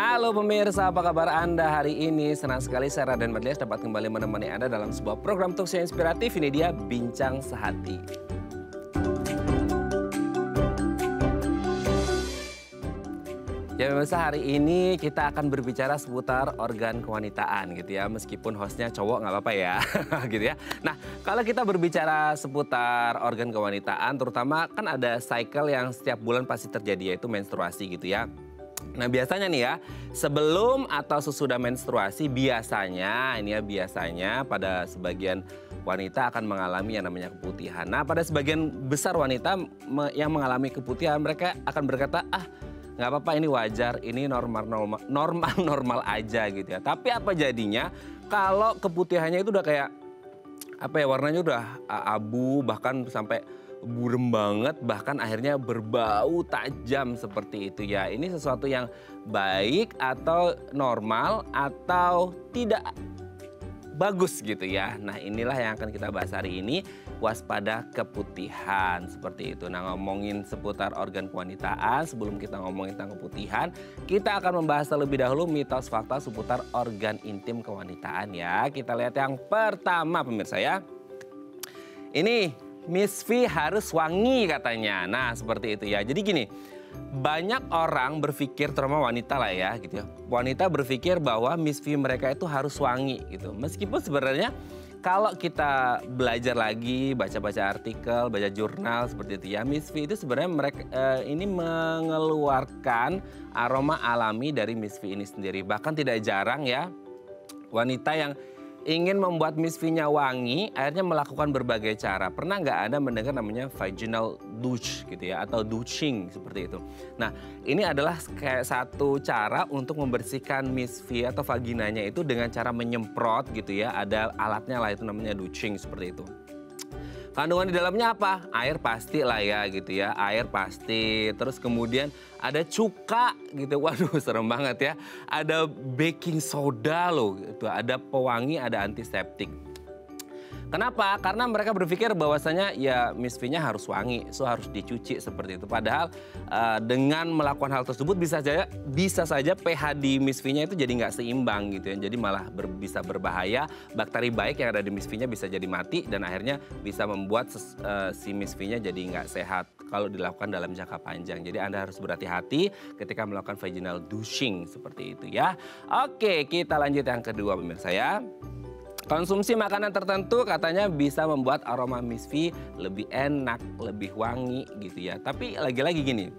Halo pemirsa, apa kabar Anda hari ini? Senang sekali saya Raden Madlias dapat kembali menemani Anda dalam sebuah program talkshow inspiratif. Ini dia Bincang Sehati. Ya pemirsa, hari ini kita akan berbicara seputar organ kewanitaan gitu ya. Meskipun hostnya cowok nggak apa-apa ya gitu ya. Nah kalau kita berbicara seputar organ kewanitaan, terutama kan ada cycle yang setiap bulan pasti terjadi, yaitu menstruasi gitu ya. Nah biasanya nih ya, sebelum atau sesudah menstruasi biasanya pada sebagian wanita akan mengalami yang namanya keputihan. Nah pada sebagian besar wanita yang mengalami keputihan, mereka akan berkata, nggak apa-apa, ini wajar, ini normal aja gitu ya. Tapi apa jadinya kalau keputihannya itu udah kayak warnanya udah abu, bahkan sampai burem banget, bahkan akhirnya berbau tajam seperti itu ya. Ini sesuatu yang baik atau normal atau tidak bagus gitu ya. Nah inilah yang akan kita bahas hari ini, waspada keputihan seperti itu. Nah ngomongin seputar organ kewanitaan, sebelum kita ngomongin tentang keputihan, kita akan membahas terlebih dahulu mitos fakta seputar organ intim kewanitaan ya. Kita lihat yang pertama pemirsa ya. Ini Miss V harus wangi katanya. Nah seperti itu ya. Jadi gini, banyak orang berpikir, terutama wanita lah ya gitu ya. Wanita berpikir bahwa Miss V mereka itu harus wangi gitu. Meskipun sebenarnya kalau kita belajar lagi, baca-baca artikel, baca jurnal seperti itu ya. Miss V itu sebenarnya mereka ini mengeluarkan aroma alami dari Miss V ini sendiri. Bahkan tidak jarang ya wanita yang ingin membuat Miss V-nya wangi, akhirnya melakukan berbagai cara. Pernah nggak Anda mendengar namanya vaginal douche gitu ya, atau douching seperti itu. Nah ini adalah kayak satu cara untuk membersihkan Miss V atau vaginanya itu dengan cara menyemprot gitu ya. Ada alatnya lah, itu namanya douching seperti itu. Kandungan di dalamnya apa? Air pasti lah ya gitu ya, air pasti. Terus kemudian ada cuka gitu, waduh serem banget ya. Ada baking soda loh, gitu. Ada pewangi, ada antiseptik. Kenapa? Karena mereka berpikir bahwasanya ya Miss V-nya harus wangi, so harus dicuci seperti itu. Padahal dengan melakukan hal tersebut bisa saja pH di Miss V-nya itu jadi nggak seimbang gitu ya. Jadi malah bisa berbahaya, bakteri baik yang ada di Miss V-nya bisa jadi mati dan akhirnya bisa membuat si Miss V-nya jadi nggak sehat kalau dilakukan dalam jangka panjang. Jadi Anda harus berhati-hati ketika melakukan vaginal douching seperti itu ya. Oke, kita lanjut yang kedua pemirsa ya. Konsumsi makanan tertentu katanya bisa membuat aroma Miss V lebih enak, lebih wangi gitu ya. Tapi lagi-lagi gini,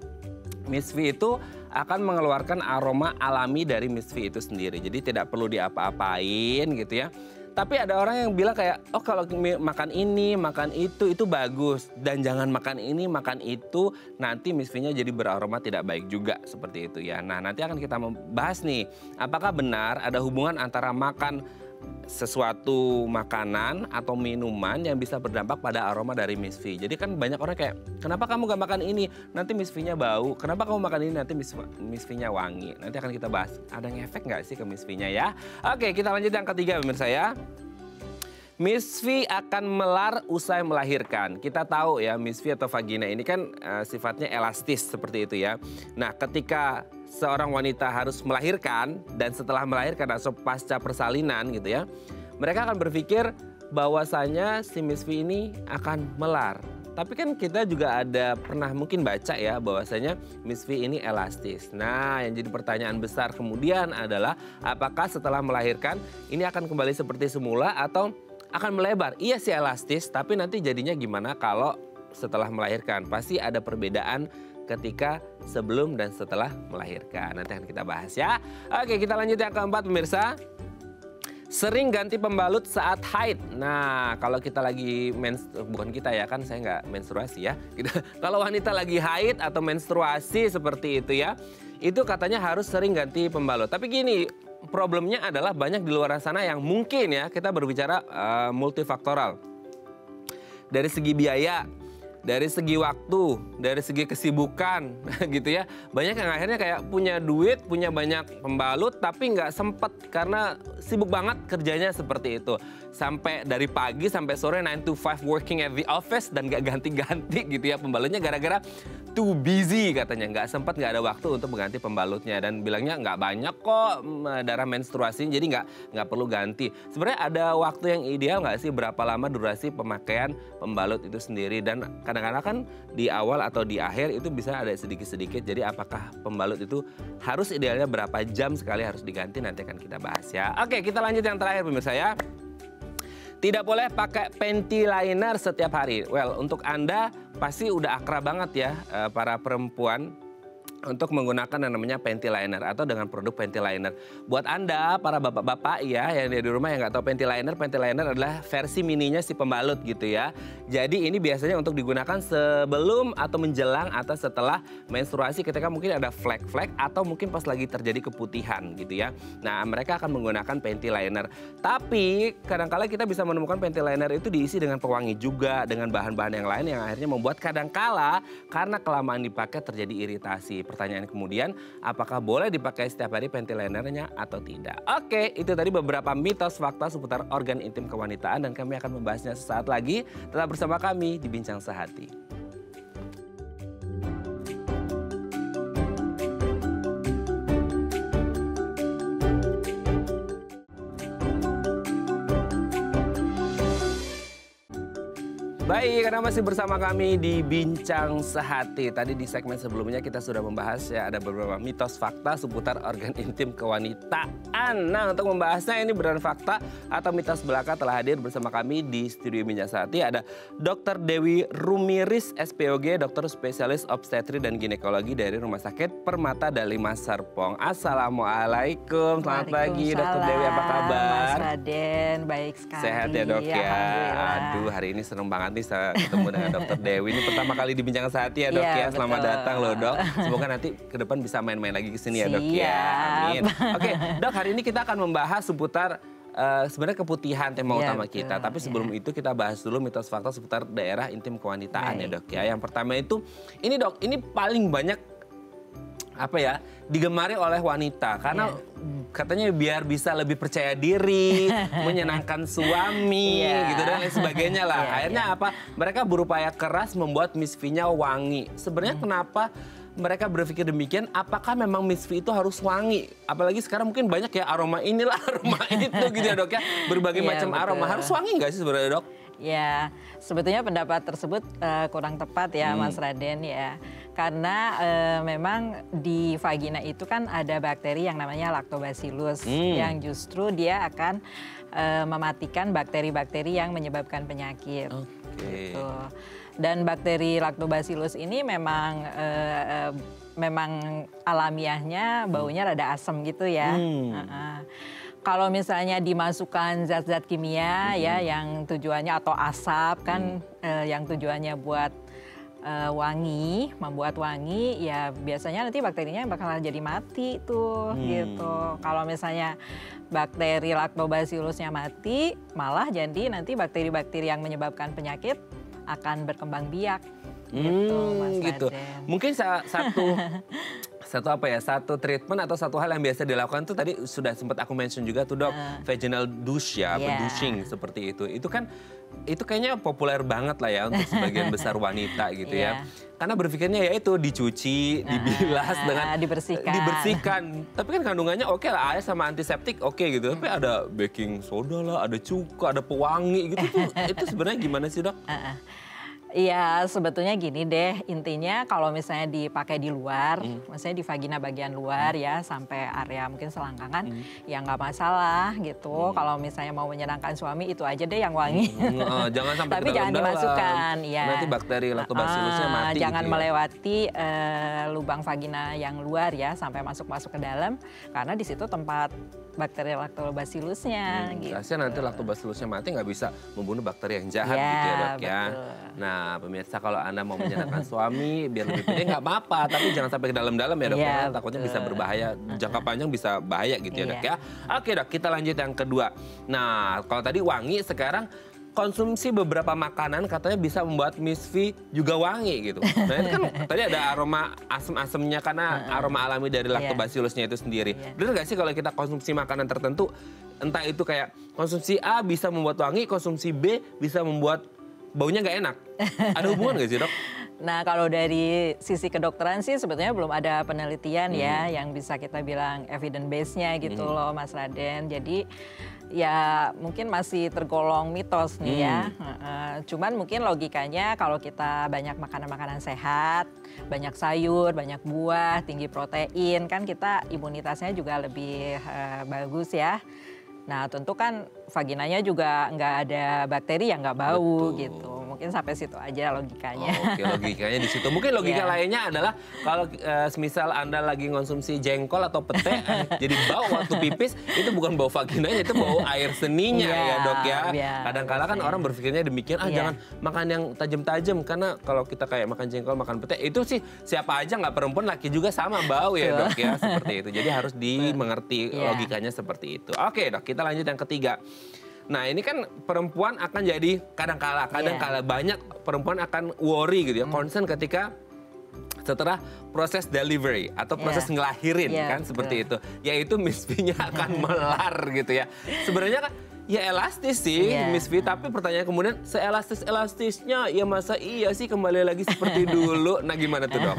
Miss V itu akan mengeluarkan aroma alami dari Miss V itu sendiri. Jadi tidak perlu diapa-apain gitu ya. Tapi ada orang yang bilang kayak, oh kalau makan ini, makan itu bagus. Dan jangan makan ini, makan itu, nanti Miss V-nya jadi beraroma tidak baik juga seperti itu ya. Nah nanti akan kita membahas nih, apakah benar ada hubungan antara makan sesuatu makanan atau minuman yang bisa berdampak pada aroma dari Miss V. Jadi kan banyak orang kayak, kenapa kamu gak makan ini? Nanti Miss V-nya bau. Kenapa kamu makan ini? Nanti Miss V-nya wangi. Nanti akan kita bahas, ada ngefek gak sih ke Miss V-nya ya? Oke, kita lanjut yang ketiga pemirsa ya. Miss V akan melar usai melahirkan. Kita tahu ya Miss V atau vagina ini kan sifatnya elastis seperti itu ya. Nah ketika seorang wanita harus melahirkan dan setelah melahirkan atau pasca persalinan gitu ya. Mereka akan berpikir bahwasanya si Miss V ini akan melar. Tapi kan kita juga ada pernah mungkin baca ya bahwasanya Miss V ini elastis. Nah yang jadi pertanyaan besar kemudian adalah apakah setelah melahirkan ini akan kembali seperti semula atau akan melebar? Iya sih elastis, tapi nanti jadinya gimana kalau setelah melahirkan? Pasti ada perbedaan ketika sebelum dan setelah melahirkan. Nanti akan kita bahas ya. Oke, kita lanjut yang keempat pemirsa. Sering ganti pembalut saat haid. Nah, kalau kita lagi bukan kita ya, kan saya nggak menstruasi ya. Kalau wanita lagi haid atau menstruasi seperti itu ya, itu katanya harus sering ganti pembalut. Tapi gini, problemnya adalah banyak di luar sana yang mungkin ya, kita berbicara multifaktoral. Dari segi biaya, dari segi waktu, dari segi kesibukan gitu ya. Banyak yang akhirnya kayak punya duit, punya banyak pembalut tapi nggak sempet karena sibuk banget kerjanya seperti itu. Sampai dari pagi sampai sore 9 to 5 working at the office dan nggak ganti-ganti gitu ya pembalutnya gara-gara too busy katanya. Nggak sempat, nggak ada waktu untuk mengganti pembalutnya dan bilangnya nggak banyak kok darah menstruasi jadi nggak perlu ganti. Sebenarnya ada waktu yang ideal nggak sih berapa lama durasi pemakaian pembalut itu sendiri dan kadang-kadang kan di awal atau di akhir itu bisa ada sedikit-sedikit. Jadi apakah pembalut itu harus idealnya berapa jam sekali harus diganti, nanti akan kita bahas ya. Oke, kita lanjut yang terakhir pemirsa ya. Tidak boleh pakai panty liner setiap hari. Well, untuk Anda pasti udah akrab banget ya para perempuan untuk menggunakan yang namanya panty liner atau dengan produk panty liner. Buat Anda, para bapak-bapak ya yang di rumah yang nggak tahu panty liner adalah versi mininya si pembalut gitu ya. Jadi ini biasanya untuk digunakan sebelum atau menjelang atau setelah menstruasi ketika mungkin ada flek-flek atau mungkin pas lagi terjadi keputihan gitu ya. Nah, mereka akan menggunakan panty liner. Tapi kadang-kala kita bisa menemukan panty liner itu diisi dengan pewangi juga, dengan bahan-bahan yang lain yang akhirnya membuat kadang-kala karena kelamaan dipakai terjadi iritasi. Pertanyaan kemudian, apakah boleh dipakai setiap hari panty linernya atau tidak? Oke, itu tadi beberapa mitos fakta seputar organ intim kewanitaan dan kami akan membahasnya sesaat lagi. Tetap bersama kami di Bincang Sehati. Baik, karena masih bersama kami di Bincang Sehati. Tadi di segmen sebelumnya kita sudah membahas ya ada beberapa mitos fakta seputar organ intim kewanitaan. Nah, untuk membahasnya ini benar fakta atau mitos belaka telah hadir bersama kami di studio Bincang Sehati. Ada Dr. Dewi Rumiris, SPOG, dokter spesialis obstetri dan ginekologi dari Rumah Sakit Permata Dalima Serpong. Assalamualaikum, selamat pagi Dr. Dewi, apa kabar? Mas Raden, baik sekali. Sehat ya dok ya? Aduh, hari ini seneng banget nih bisa ketemu dengan Dr. Dewi. Ini pertama kali di Bincang Sehati ya dok ya. Selamat datang loh dok. Semoga nanti ke depan bisa main-main lagi ke sini ya dok ya. Amin. Oke dok, hari ini kita akan membahas seputar sebenarnya keputihan tema utama kita. Tapi sebelum itu kita bahas dulu mitos fakta seputar daerah intim kewanitaan ya dok ya. Yang pertama itu, ini dok, ini paling banyak apa ya digemari oleh wanita karena katanya biar bisa lebih percaya diri, menyenangkan suami gitu dan lain sebagainya lah. Akhirnya apa? Mereka berupaya keras membuat misfinya wangi. Sebenarnya kenapa mereka berpikir demikian? Apakah memang misfi itu harus wangi? Apalagi sekarang mungkin banyak ya aroma inilah, aroma itu gitu ya dok ya. Berbagai macam aroma. Harus wangi nggak sih sebenarnya dok? Ya, sebetulnya pendapat tersebut kurang tepat ya Mas Raden ya. Karena memang di vagina itu kan ada bakteri yang namanya lactobacillus yang justru dia akan mematikan bakteri-bakteri yang menyebabkan penyakit. Gitu. Dan bakteri lactobacillus ini memang alamiahnya baunya rada asam gitu ya. Kalau misalnya dimasukkan zat-zat kimia ya yang tujuannya atau asap kan yang tujuannya buat wangi, membuat wangi, ya biasanya nanti bakterinya bakal jadi mati tuh gitu. Kalau misalnya bakteri lactobacillusnya mati, malah jadi nanti bakteri-bakteri yang menyebabkan penyakit akan berkembang biak. Gitu, Mas Raden. Mungkin satu treatment atau satu hal yang biasa dilakukan tuh tadi sudah sempat aku mention juga tuh dok, vaginal douche ya, douching seperti itu. Itu kayaknya populer banget lah ya untuk sebagian besar wanita gitu ya. Karena berpikirnya ya itu dicuci, dibilas dengan dibersihkan. Tapi kan kandungannya oke lah, air sama antiseptik oke gitu. Tapi ada baking soda lah, ada cuka, ada pewangi gitu. Itu sebenarnya gimana sih dok? Iya, sebetulnya gini deh, intinya kalau misalnya dipakai di luar, maksudnya di vagina bagian luar ya, sampai area mungkin selangkangan, ya nggak masalah gitu. Kalau misalnya mau menyenangkan suami, itu aja deh yang wangi. Jangan sampai tapi jangan dimasukkan. Ya. Nanti bakteri lactobacillusnya mati. Jangan gitu ya? melewati lubang vagina yang luar ya, sampai masuk-masuk ke dalam, karena di situ tempat bakteri lactobacillusnya. Gitu. Nanti lactobacillusnya mati nggak bisa membunuh bakteri yang jahat gitu ya dok ya. Nah pemirsa, kalau Anda mau menyenangkan suami biar lebih pede nggak apa-apa, tapi jangan sampai ke dalam-dalam ya dok, karena takutnya bisa berbahaya, jangka panjang bisa bahaya gitu ya dok ya. Oke dok, kita lanjut yang kedua. Nah kalau tadi wangi, sekarang konsumsi beberapa makanan katanya bisa membuat Miss V juga wangi gitu. Nah itu kan tadi ada aroma asam-asamnya karena aroma alami dari lactobacillusnya itu sendiri. Benar nggak sih kalau kita konsumsi makanan tertentu, entah itu kayak konsumsi A bisa membuat wangi, konsumsi B bisa membuat baunya nggak enak. Ada hubungan nggak sih, Dok? Nah, kalau dari sisi kedokteran sih sebetulnya belum ada penelitian ya yang bisa kita bilang evidence base-nya gitu loh, Mas Raden. Jadi ya mungkin masih tergolong mitos nih ya. Cuman mungkin logikanya kalau kita banyak makanan-makanan sehat, banyak sayur, banyak buah, tinggi protein, kan kita imunitasnya juga lebih bagus ya. Nah tentu kan vaginanya juga nggak ada bakteri yang nggak bau gitu. Mungkin sampai situ aja logikanya. Oh, oke, logikanya di situ. Mungkin logika lainnya adalah kalau semisal Anda lagi konsumsi jengkol atau pete jadi bau waktu pipis, itu bukan bau vaginanya, itu bau air seninya ya Dok ya. Kadang-kala kan orang berpikirnya demikian, jangan makan yang tajam-tajam karena kalau kita kayak makan jengkol, makan pete itu sih siapa aja nggak perempuan laki juga sama bau ya Dok ya, seperti itu. Jadi harus dimengerti logikanya seperti itu. Oke Dok, kita lanjut yang ketiga. Nah ini kan perempuan akan jadi kadang-kala banyak perempuan akan worry gitu ya, concern ketika setelah proses delivery atau proses ngelahirin kan seperti itu. Yaitu Miss V-nya akan melar gitu ya. Sebenarnya kan ya elastis sih Miss V, tapi pertanyaan kemudian seelastis-elastisnya ya masa iya sih kembali lagi seperti dulu. Nah gimana tuh Dok?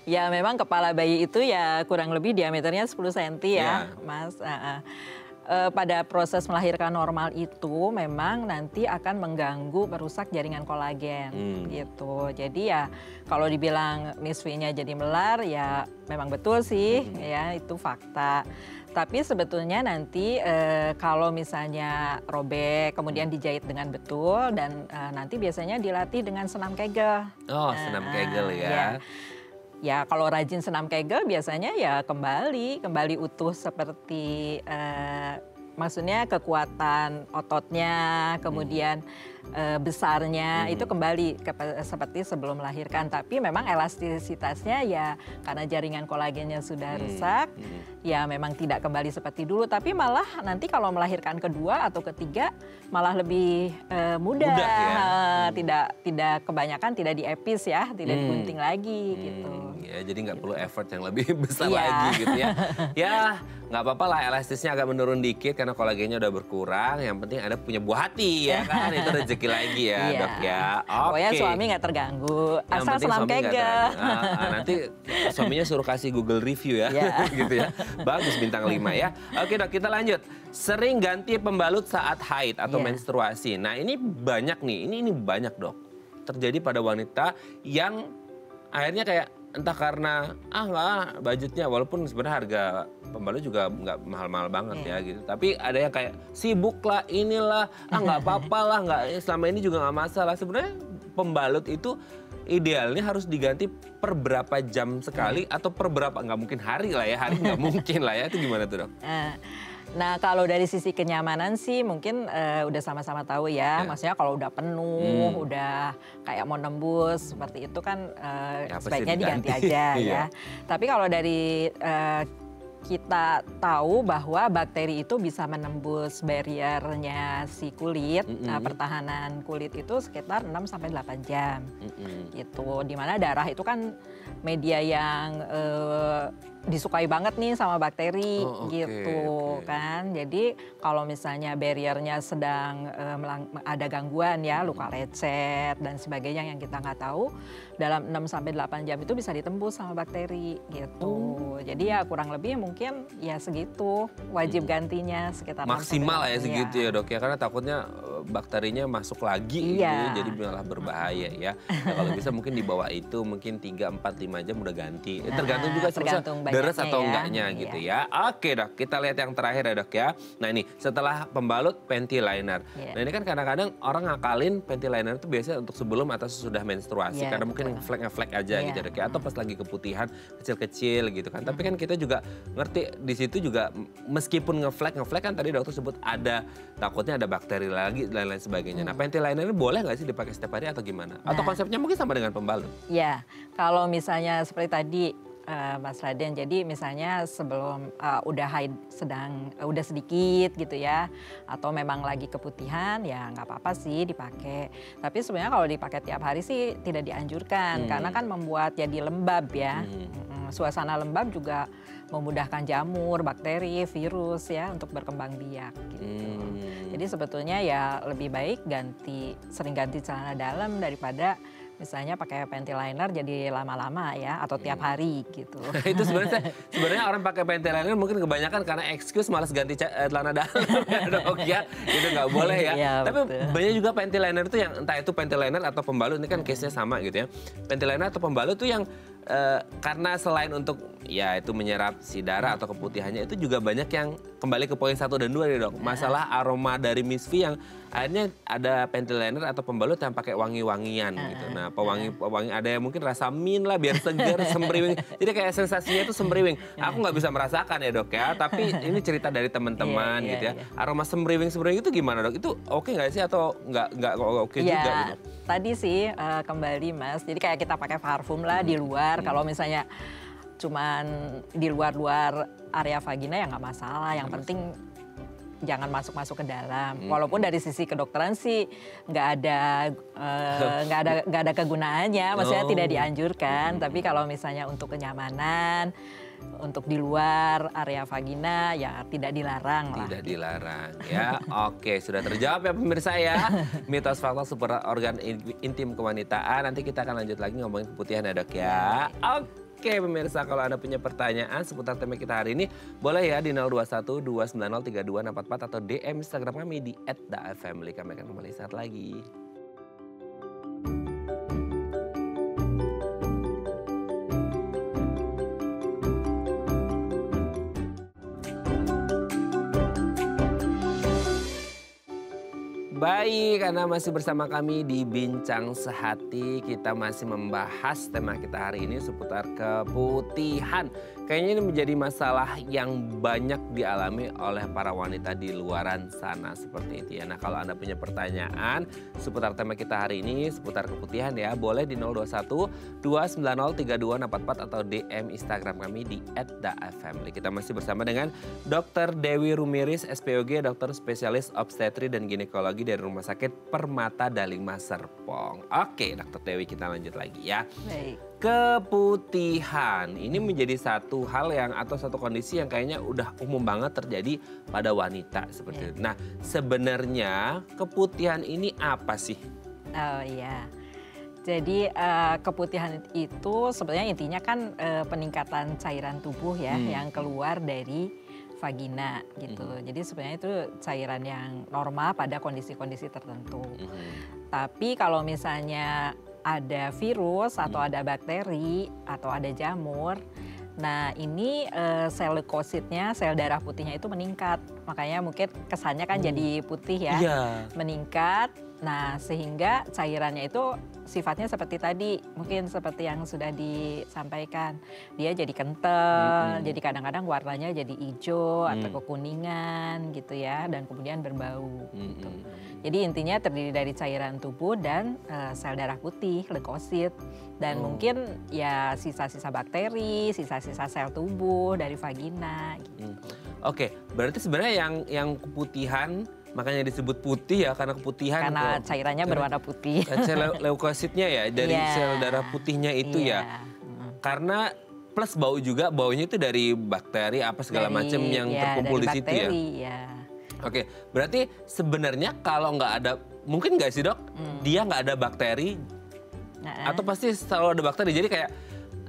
Ya memang kepala bayi itu ya kurang lebih diameternya 10 cm ya Mas. Pada proses melahirkan normal itu memang nanti akan mengganggu merusak jaringan kolagen gitu. Jadi ya kalau dibilang Miss V-nya jadi melar ya memang betul sih ya, itu fakta. Tapi sebetulnya nanti kalau misalnya robek kemudian dijahit dengan betul dan nanti biasanya dilatih dengan senam Kegel. Oh, senam Kegel ya. Ya kalau rajin senam Kegel biasanya ya kembali utuh seperti maksudnya kekuatan ototnya, kemudian besarnya itu kembali seperti sebelum melahirkan. Tapi memang elastisitasnya ya karena jaringan kolagennya sudah rusak, ya memang tidak kembali seperti dulu. Tapi malah nanti kalau melahirkan kedua atau ketiga malah lebih mudah tidak kebanyakan tidak diepis ya, tidak digunting lagi gitu. Ya, jadi nggak perlu effort yang lebih besar lagi gitu ya. Ya nggak apa-apa lah elastisnya agak menurun dikit karena kolagennya udah berkurang. Yang penting ada punya buah hati ya kan, itu rezeki lagi ya Dok ya. Pokoknya suami nggak terganggu, asal senam Kegel. Nanti suaminya suruh kasih Google review ya, gitu ya. Bagus bintang 5 ya. Oke Dok, kita lanjut. Sering ganti pembalut saat haid atau menstruasi. Nah ini banyak nih, ini banyak Dok. Terjadi pada wanita yang akhirnya kayak entah karena budgetnya, walaupun sebenarnya harga pembalut juga nggak mahal-mahal banget ya gitu. Tapi ada yang kayak sibuk lah, inilah, nggak apa-apa lah, selama ini juga nggak masalah. Sebenarnya pembalut itu idealnya harus diganti per berapa jam sekali atau per berapa, nggak mungkin hari lah ya, hari nggak mungkin lah ya, itu gimana tuh Dok? Nah kalau dari sisi kenyamanan sih mungkin udah sama-sama tahu ya. Maksudnya kalau udah penuh, udah kayak mau nembus seperti itu kan sebaiknya diganti aja ya. Tapi kalau dari kita tahu bahwa bakteri itu bisa menembus barriernya si kulit, pertahanan kulit itu sekitar 6-8 jam gitu. Dimana darah itu kan media yang disukai banget nih sama bakteri kan. Jadi kalau misalnya barriernya sedang ada gangguan ya, luka lecet dan sebagainya yang kita nggak tahu, dalam 6-8 jam itu bisa ditembus sama bakteri gitu. Jadi ya kurang lebih mungkin ya segitu, wajib gantinya sekitar maksimal ya segitu ya Dok ya, karena takutnya bakterinya masuk lagi gitu, jadi malah berbahaya ya. Nah, kalau bisa mungkin di bawah itu mungkin 3-4-5 jam udah ganti. Tergantung juga deres atau enggaknya gitu ya. Oke Dok, kita lihat yang terakhir ya Dok ya. Nah ini setelah pembalut panty liner. Nah ini kan kadang-kadang orang ngakalin panty liner itu biasanya untuk sebelum atau sesudah menstruasi. Karena mungkin ngeflek aja gitu Dok ya. Atau pas lagi keputihan kecil-kecil gitu kan. Tapi kan kita juga ngerti di situ juga meskipun ngeflek kan tadi dokter sebut ada takutnya ada bakteri lagi dan lain sebagainya. Nah panty liner ini boleh nggak sih dipakai setiap hari atau gimana? Atau konsepnya mungkin sama dengan pembalut? Ya kalau misalnya seperti tadi Mas Raden. Jadi misalnya sebelum udah haid udah sedikit gitu ya, atau memang lagi keputihan ya nggak apa-apa sih dipakai. Tapi sebenarnya kalau dipakai tiap hari sih tidak dianjurkan karena kan membuat jadi lembab ya. Suasana lembab juga memudahkan jamur, bakteri, virus ya untuk berkembang biak gitu. Jadi sebetulnya ya lebih baik sering ganti celana dalam daripada misalnya pakai panty liner jadi lama-lama ya, atau tiap hari gitu. Itu sebenarnya orang pakai panty liner mungkin kebanyakan karena excuse malas ganti celana dalam ya dok ya. Itu nggak boleh ya. Iya, tapi betul. banyak juga panty liner itu yang entah itu panty liner atau pembalut, ini kan case-nya sama gitu ya. Panty liner atau pembalut tuh yang karena selain untuk ya itu menyerap si darah atau keputihannya, itu juga banyak yang kembali ke poin 1 dan 2 nih dok. Masalah aroma dari Miss V yang akhirnya ada panty liner atau pembalut yang pakai wangi-wangian gitu. Nah pewangi ada yang mungkin rasa mint lah biar segar, sembriwing. Jadi kayak sensasinya itu sembriwing. Aku nggak bisa merasakan ya dok ya, tapi ini cerita dari teman-teman gitu ya. Aroma sembriwing itu gimana dok? Itu oke nggak sih atau nggak oke juga gitu? Tadi sih kembali Mas, jadi kayak kita pakai parfum lah di luar, kalau misalnya cuman di luar area vagina ya nggak masalah, yang penting jangan masuk ke dalam. Walaupun dari sisi kedokteran sih nggak ada kegunaannya, maksudnya tidak dianjurkan. Tapi kalau misalnya untuk kenyamanan, untuk di luar area vagina ya tidak dilarang lah. Tidak dilarang ya. Oke, sudah terjawab ya pemirsa ya. Mitos fakta seputar organ intim kewanitaan. Nanti kita akan lanjut lagi ngomongin keputihan ya dok ya. Oke pemirsa, kalau Anda punya pertanyaan seputar tema kita hari ini, boleh ya di 021 290 3244 atau DM Instagram kami di @daafamily. Kami akan kembali saat lagi. Baik, Anda masih bersama kami di Bincang Sehati. Kita masih membahas tema kita hari ini seputar keputihan. Kayaknya ini menjadi masalah yang banyak dialami oleh para wanita di luaran sana seperti itu ya. Nah kalau Anda punya pertanyaan seputar tema kita hari ini, seputar keputihan ya, boleh di 021 290 3244 atau DM Instagram kami di @daafamily. Kita masih bersama dengan Dr. Dewi Rumiris, SPOG, dokter spesialis obstetri dan ginekologi dari Rumah Sakit Permata Dalima Serpong. Oke, Dr. Dewi, kita lanjut lagi ya. Baik. Keputihan ini menjadi satu hal yang atau satu kondisi yang kayaknya udah umum banget terjadi pada wanita seperti itu. Nah, sebenarnya keputihan ini apa sih? Oh iya. Jadi keputihan itu sebenarnya intinya kan peningkatan cairan tubuh ya yang keluar dari vagina gitu. Jadi sebenarnya itu cairan yang normal pada kondisi-kondisi tertentu. Tapi kalau misalnya ada virus atau ada bakteri atau ada jamur, nah ini sel leukositnya, sel darah putihnya itu meningkat. Makanya mungkin kesannya kan jadi putih ya, meningkat. Nah sehingga cairannya itu sifatnya seperti tadi, mungkin seperti yang sudah disampaikan. Dia jadi kental, jadi kadang-kadang warnanya jadi hijau atau kekuningan gitu ya, dan kemudian berbau gitu. Jadi intinya terdiri dari cairan tubuh dan sel darah putih, leukosit. Dan mungkin ya sisa-sisa bakteri, sisa-sisa sel tubuh dari vagina gitu. Oke, berarti sebenarnya yang keputihan makanya disebut putih ya karena keputihan. Karena cairannya berwarna putih. Sel leukositnya ya dari sel darah putihnya itu ya. Karena plus bau juga, baunya itu dari bakteri apa segala macam yang terkumpul di situ ya. Oke, berarti sebenarnya kalau nggak ada, mungkin nggak sih dok, dia nggak ada bakteri atau pasti selalu ada bakteri. Jadi kayak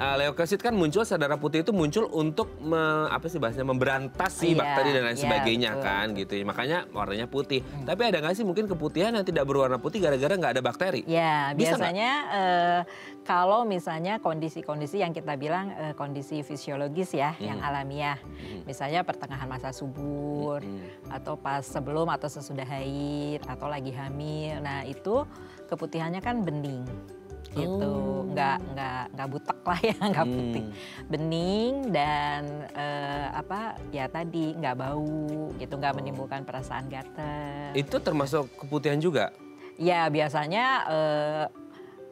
leukosit kan muncul, sel darah putih itu muncul untuk memberantas si bakteri dan lain sebagainya kan gitu. Makanya warnanya putih. Tapi ada nggak sih mungkin keputihan yang tidak berwarna putih gara-gara nggak ada bakteri? Ya, biasanya kalau misalnya kondisi-kondisi yang kita bilang kondisi fisiologis ya, yang alamiah. Misalnya pertengahan masa subur, atau pas sebelum atau sesudah haid, atau lagi hamil. Nah itu keputihannya kan bening. Gitu, nggak butek lah ya, nggak putih, bening dan ya tadi nggak bau gitu, nggak menimbulkan perasaan gatal. Itu termasuk keputihan juga? Ya biasanya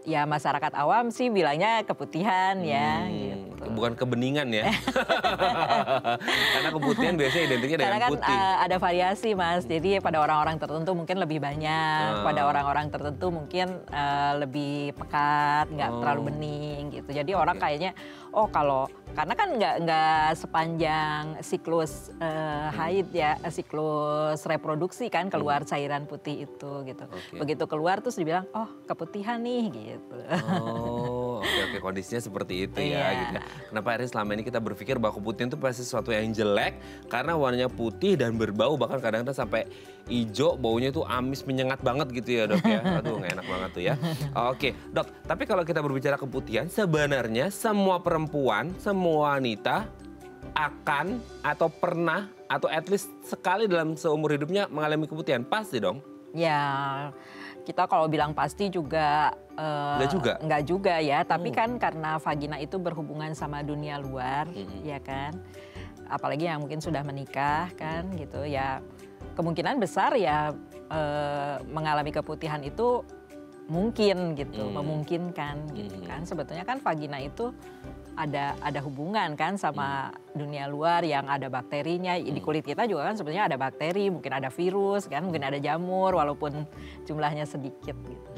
ya masyarakat awam sih bilangnya keputihan ya gitu. bukan kebeningan ya. Karena keputihan biasanya identiknya dengan Karena kan putih. ada variasi Mas, jadi pada orang-orang tertentu mungkin lebih banyak, pada orang-orang tertentu mungkin lebih pekat, nggak terlalu bening gitu. Jadi orang kayaknya, oh kalau karena kan nggak sepanjang siklus haid ya, siklus reproduksi kan keluar cairan putih itu gitu. Begitu keluar terus dibilang, oh keputihan nih gitu. Oh, oke, kondisinya seperti itu ya. Gitu ya. Kenapa akhirnya selama ini kita berpikir bahwa keputihan itu pasti sesuatu yang jelek karena warnanya putih dan berbau, bahkan kadang-kadang sampai hijau, baunya itu amis menyengat banget gitu ya Dok ya. Aduh nggak enak banget tuh ya. Oke Dok, tapi kalau kita berbicara keputihan, sebenarnya semua perempuan, semua wanita akan atau pernah atau at least sekali dalam seumur hidupnya mengalami keputihan, pasti dong? Ya, kita kalau bilang pasti juga enggak juga ya, tapi kan karena vagina itu berhubungan sama dunia luar, ya kan. Apalagi yang mungkin sudah menikah kan gitu ya, kemungkinan besar ya mengalami keputihan itu mungkin gitu, memungkinkan gitu kan. Sebetulnya kan vagina itu ada hubungan kan sama dunia luar yang ada bakterinya. Di kulit kita juga kan sebenarnya ada bakteri, mungkin ada virus kan, mungkin ada jamur walaupun jumlahnya sedikit gitu.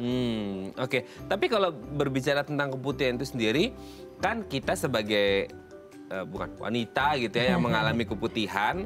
Oke. Tapi kalau berbicara tentang keputihan itu sendiri, kan kita sebagai bukan wanita gitu ya yang mengalami keputihan,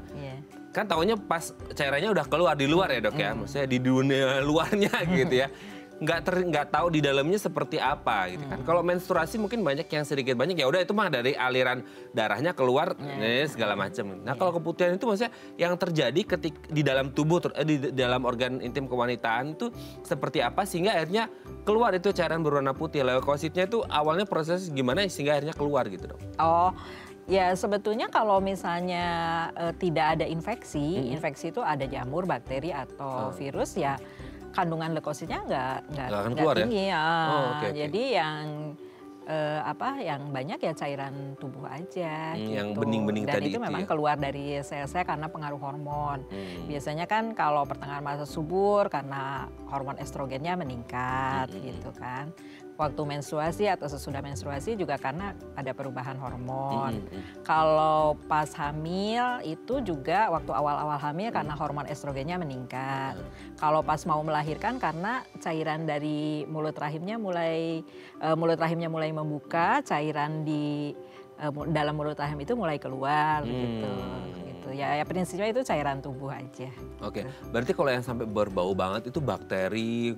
kan taunya pas cairannya udah keluar di luar ya Dok ya, maksudnya di dunia luarnya gitu ya. Nggak tahu di dalamnya seperti apa gitu kan. Kalau menstruasi mungkin banyak yang sedikit banyak ya udah itu mah dari aliran darahnya keluar segala macam. Nah kalau keputihan itu maksudnya yang terjadi ketika di dalam tubuh di dalam organ intim kewanitaan itu seperti apa sehingga akhirnya keluar itu cairan berwarna putih. Leukositnya itu awalnya proses gimana sehingga akhirnya keluar gitu Dok? Oh. Ya sebetulnya kalau misalnya tidak ada infeksi, infeksi itu ada jamur, bakteri atau virus ya kandungan leukositnya nggak tinggi ya. Jadi yang yang banyak ya cairan tubuh aja gitu. Yang bening-bening tadi itu memang ya? keluar dari sel-sel karena pengaruh hormon. Biasanya kan kalau pertengahan masa subur karena hormon estrogennya meningkat gitu kan. Waktu menstruasi atau sesudah menstruasi juga karena ada perubahan hormon. Kalau pas hamil itu juga waktu awal-awal hamil karena hormon estrogennya meningkat. Kalau pas mau melahirkan karena cairan dari mulut rahimnya mulai membuka, cairan di dalam mulut rahim itu mulai keluar gitu. Ya prinsipnya itu cairan tubuh aja. Oke, berarti kalau yang sampai berbau banget itu bakteri,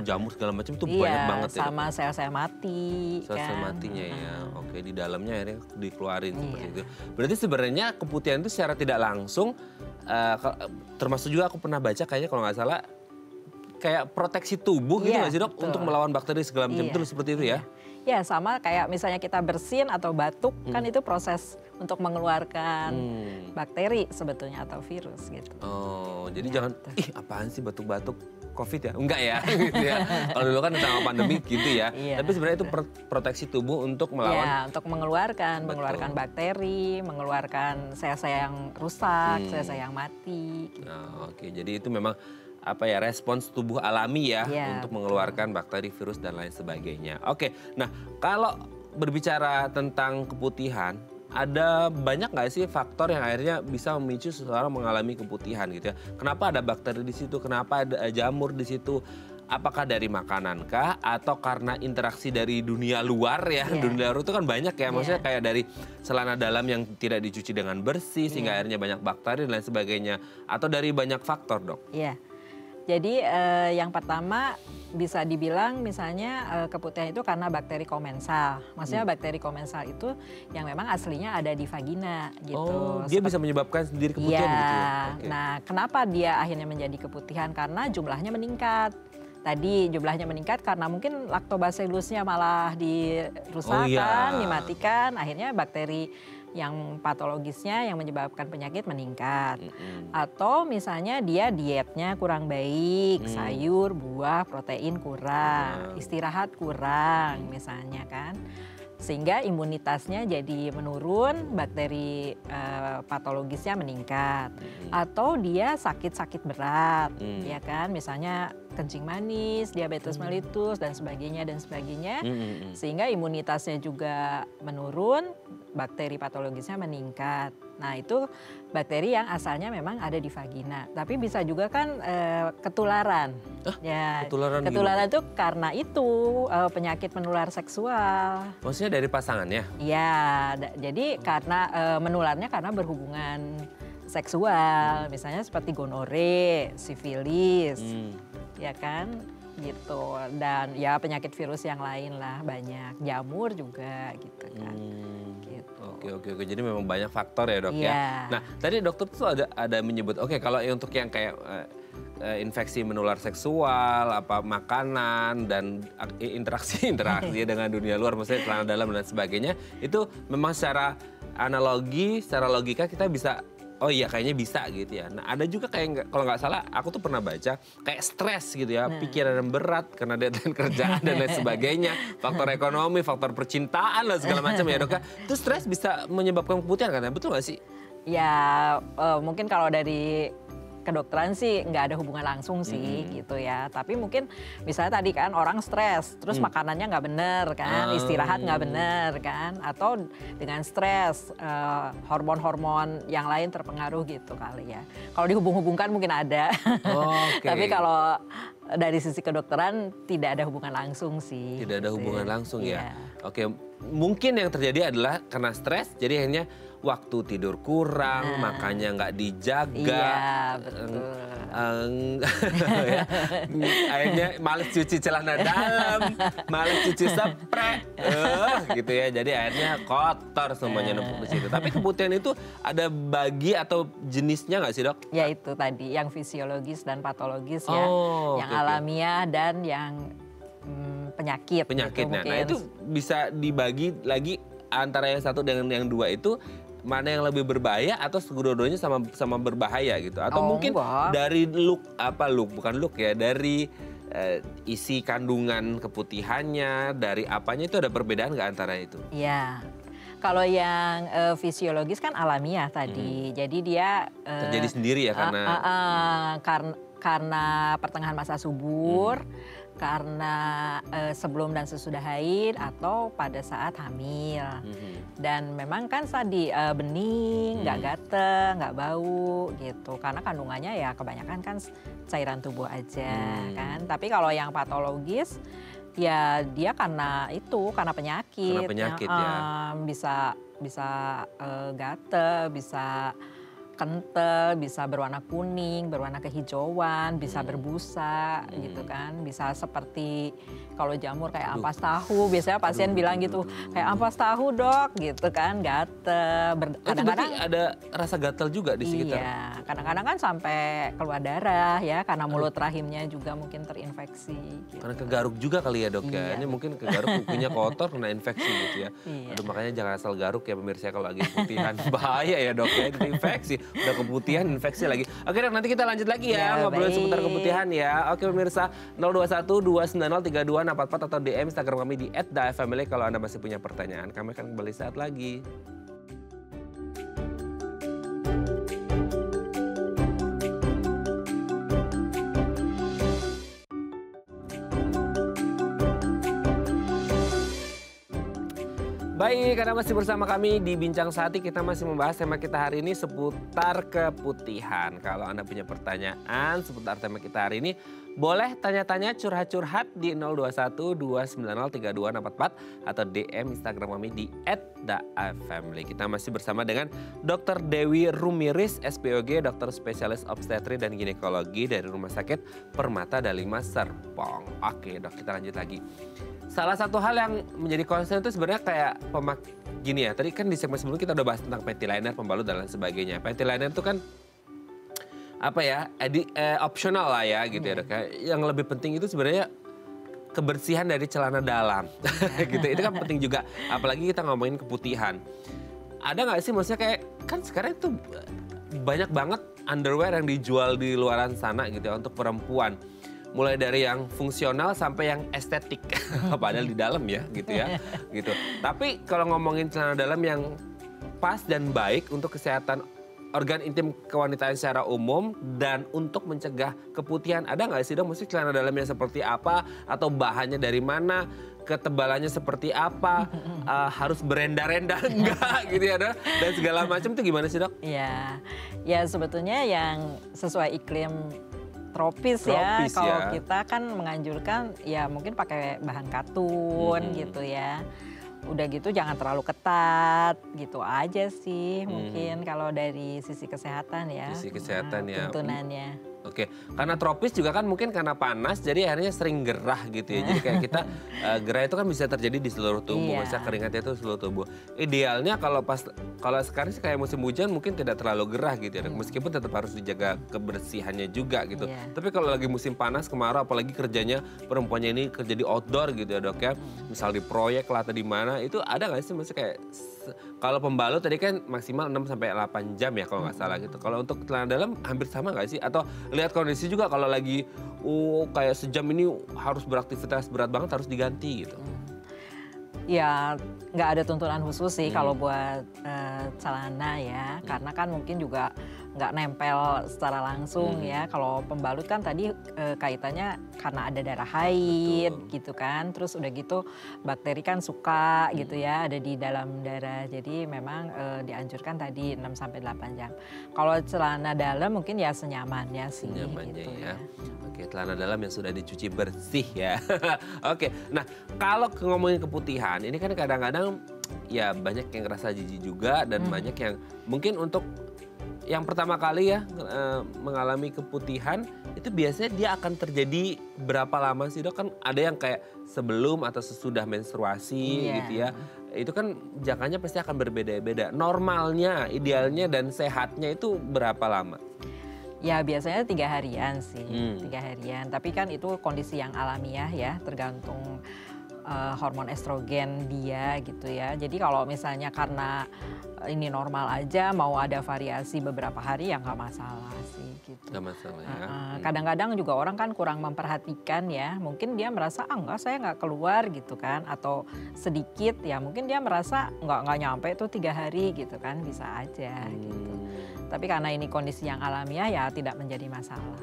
jamur segala macam itu banyak banget ya? Sama sel-sel mati. Sel-sel matinya ya, oke di dalamnya akhirnya dikeluarin seperti itu. Berarti sebenarnya keputihan itu secara tidak langsung, termasuk juga aku pernah baca kayaknya kalau nggak salah, kayak proteksi tubuh gitu nggak sih Dok? Untuk melawan bakteri segala macam itu seperti itu ya? Ya sama kayak misalnya kita bersin atau batuk kan itu proses untuk mengeluarkan bakteri sebetulnya atau virus gitu. Oh jadi jangan, apaan sih batuk-batuk COVID ya? Enggak ya gitu ya. Kalau dulu kan sama pandemi gitu ya. Tapi sebenarnya itu proteksi tubuh untuk melawan. Ya untuk mengeluarkan bakteri, mengeluarkan sel-sel yang rusak, sel-sel yang mati. Gitu. Oke, jadi itu memang respons tubuh alami ya untuk mengeluarkan bakteri, virus dan lain sebagainya. Oke, nah kalau berbicara tentang keputihan, ada banyak nggak sih faktor yang akhirnya bisa memicu seseorang mengalami keputihan gitu ya? Kenapa ada bakteri di situ? Kenapa ada jamur di situ? Apakah dari makanan kah? Atau karena interaksi dari dunia luar ya? Dunia luar itu kan banyak ya, maksudnya kayak dari celana dalam yang tidak dicuci dengan bersih sehingga akhirnya banyak bakteri dan lain sebagainya. Atau dari banyak faktor Dok? Iya. Jadi yang pertama bisa dibilang misalnya keputihan itu karena bakteri komensal. Maksudnya bakteri komensal itu yang memang aslinya ada di vagina gitu. Oh, dia bisa menyebabkan sendiri keputihan gitu ya? Nah kenapa dia akhirnya menjadi keputihan? Karena jumlahnya meningkat. Tadi jumlahnya meningkat karena mungkin lactobacillusnya malah dirusakkan, dimatikan. Akhirnya bakteri yang patologisnya yang menyebabkan penyakit meningkat. Atau misalnya dia dietnya kurang baik, sayur, buah, protein kurang, istirahat kurang misalnya kan. Sehingga imunitasnya jadi menurun, bakteri patologisnya meningkat. Atau dia sakit-sakit berat, ya kan. Misalnya kencing manis, diabetes mellitus dan sebagainya sehingga imunitasnya juga menurun, bakteri patologisnya meningkat. Nah itu bakteri yang asalnya memang ada di vagina, tapi bisa juga kan ketularan. Ya, ketularan itu karena itu penyakit menular seksual. Maksudnya dari pasangannya? Iya, jadi karena menularnya karena berhubungan seksual, misalnya seperti gonore, sifilis, ya kan, gitu. Dan ya penyakit virus yang lain lah banyak, jamur juga gitu kan. Oke. Jadi memang banyak faktor ya dok ya. Nah tadi dokter tuh ada menyebut, kalau untuk yang kayak infeksi menular seksual, apa makanan dan interaksi dengan dunia luar, maksudnya celana dalam dan sebagainya, itu memang secara analogi, secara logika kita bisa, oh iya kayaknya bisa gitu ya. Nah ada juga kayak kalau nggak salah aku tuh pernah baca kayak stres gitu ya, pikiran yang berat karena deadline kerjaan dan lain sebagainya, faktor ekonomi, faktor percintaan lah segala macam ya dok ya. Itu stres bisa menyebabkan keputihan katanya, betul nggak sih? Ya mungkin kalau dari kedokteran sih nggak ada hubungan langsung sih gitu ya. Tapi mungkin misalnya tadi kan orang stres, terus makanannya nggak bener kan, istirahat nggak bener kan, atau dengan stres hormon-hormon yang lain terpengaruh gitu kali ya. Kalau dihubung-hubungkan mungkin ada, tapi kalau dari sisi kedokteran tidak ada hubungan langsung sih. Tidak ada hubungan langsung ya. Oke, mungkin yang terjadi adalah karena stres, jadi akhirnya waktu tidur kurang, makanya nggak dijaga. Iya, betul. Akhirnya males cuci celana dalam, males cuci spray, gitu ya. Jadi akhirnya kotor semuanya numpuk di situ. Tapi keputihan itu ada bagi atau jenisnya nggak sih dok? Ya itu tadi, yang fisiologis dan patologis ya, yang alamiah dan yang penyakit. Penyakitnya, nah itu bisa dibagi lagi antara yang satu dengan yang dua itu. Mana yang lebih berbahaya atau kedua-duanya sama berbahaya gitu, atau mungkin dari dari isi kandungan keputihannya, dari apanya itu ada perbedaan nggak antara itu? Iya, kalau yang fisiologis kan alamiah tadi, jadi dia terjadi sendiri ya karena pertengahan masa subur, karena sebelum dan sesudah haid atau pada saat hamil. Dan memang kan tadi bening, nggak gatel, nggak bau gitu. Karena kandungannya ya kebanyakan kan cairan tubuh aja kan. Tapi kalau yang patologis ya dia karena penyakit. Karena penyakit ya. Bisa gatel, bisa kental, bisa berwarna kuning, berwarna kehijauan, bisa berbusa gitu kan. Bisa seperti kalau jamur kayak ampas tahu, biasanya pasien bilang gitu, kayak ampas tahu dok gitu kan, gatel. Kadang-kadang ada rasa gatel juga di sekitar. Iya, kadang-kadang kan sampai keluar darah ya, karena mulut rahimnya juga mungkin terinfeksi. Gitu. Karena kegaruk juga kali ya dok ya, ini mungkin kegaruk kukunya kotor, kena infeksi gitu ya. Aduh makanya jangan asal garuk ya pemirsa kalau lagi keputihan, bahaya ya dok ya, infeksi. Udah keputihan, infeksi lagi. Oke dok, nanti kita lanjut lagi ya ngobrolin seputar keputihan ya. Oke pemirsa, 021-290-3244 atau DM Instagram kami di @dafamily kalau Anda masih punya pertanyaan. Kami akan kembali saat lagi. Baik, karena masih bersama kami di Bincang Sehati, kita masih membahas tema kita hari ini seputar keputihan. Kalau Anda punya pertanyaan seputar tema kita hari ini, boleh tanya-tanya, curhat-curhat di 021-290-3244 atau DM Instagram kami di @daafamily. Kita masih bersama dengan Dr. Dewi Rumiris, SPOG, dokter spesialis obstetri dan ginekologi dari Rumah Sakit Permata Dalima Serpong. Oke dok, kita lanjut lagi. Salah satu hal yang menjadi concern itu sebenarnya kayak gini ya, tadi kan di segmen sebelum kita udah bahas tentang panty liner, pembalut dan lain sebagainya. Panty liner itu kan opsional lah ya gitu ya dok. Yang lebih penting itu sebenarnya kebersihan dari celana dalam gitu. Itu kan penting juga, apalagi kita ngomongin keputihan. Ada nggak sih maksudnya kayak, kan sekarang itu banyak banget underwear yang dijual di luaran sana gitu ya untuk perempuan. Mulai dari yang fungsional sampai yang estetik, padahal di dalam ya gitu ya, gitu. Tapi kalau ngomongin celana dalam yang pas dan baik untuk kesehatan organ intim kewanitaan secara umum dan untuk mencegah keputihan ada nggak sih dok? Maksudnya celana dalamnya seperti apa atau bahannya dari mana, ketebalannya seperti apa, harus berenda-renda enggak gitu ya dok? Dan segala macam itu gimana sih dok? Ya, ya sebetulnya yang sesuai iklim tropis ya. Kalau kita kan menganjurkan ya mungkin pakai bahan katun gitu ya. Udah gitu jangan terlalu ketat gitu aja sih mungkin kalau dari sisi kesehatan ya. Sisi kesehatan ya. Tuntunannya. Oke, karena tropis juga kan mungkin karena panas jadi akhirnya sering gerah gitu ya. Jadi kayak kita gerah itu kan bisa terjadi di seluruh tubuh, bisa keringatnya itu seluruh tubuh. Idealnya kalau sekarang sih kayak musim hujan mungkin tidak terlalu gerah gitu ya. Meskipun tetap harus dijaga kebersihannya juga gitu. Tapi kalau lagi musim panas kemarau apalagi kerjanya perempuannya ini kerja di outdoor gitu ya dok ya. Misal di proyek lah atau di mana itu ada nggak sih maksudnya kayak kalau pembalut tadi kan maksimal 6 sampai 8 jam ya kalau nggak salah gitu. Kalau untuk celana dalam hampir sama nggak sih? Atau lihat kondisi juga kalau lagi kayak sejam ini harus beraktivitas berat banget harus diganti gitu. Ya nggak ada tuntunan khusus sih kalau buat celana ya. Karena kan mungkin juga nggak nempel secara langsung ya. Kalau pembalut kan tadi kaitannya karena ada darah haid gitu kan. Terus udah gitu bakteri kan suka gitu ya ada di dalam darah. Jadi memang dianjurkan tadi 6-8 jam. Kalau celana dalam mungkin ya senyamannya sih. Senyamannya gitu ya. Oke, celana dalam yang sudah dicuci bersih ya. Oke, nah kalau ngomongin keputihan ini kan kadang-kadang ya banyak yang ngerasa jijik juga dan banyak yang mungkin untuk yang pertama kali ya mengalami keputihan itu biasanya dia akan terjadi berapa lama sih dok? Kan ada yang kayak sebelum atau sesudah menstruasi gitu ya. Itu kan jangkanya pasti akan berbeda-beda. Normalnya, idealnya dan sehatnya itu berapa lama? Ya biasanya 3 harian sih, 3 harian. Tapi kan itu kondisi yang alamiah ya, tergantung hormon estrogen dia gitu ya. Jadi kalau misalnya karena ini normal aja mau ada variasi beberapa hari ya nggak masalah sih gitu. Nggak masalah ya. Kadang-kadang juga orang kan kurang memperhatikan ya. Mungkin dia merasa enggak saya nggak keluar gitu kan. Atau sedikit ya mungkin dia merasa nggak nyampe tuh 3 hari gitu kan bisa aja gitu. Tapi karena ini kondisi yang alamiah ya tidak menjadi masalah.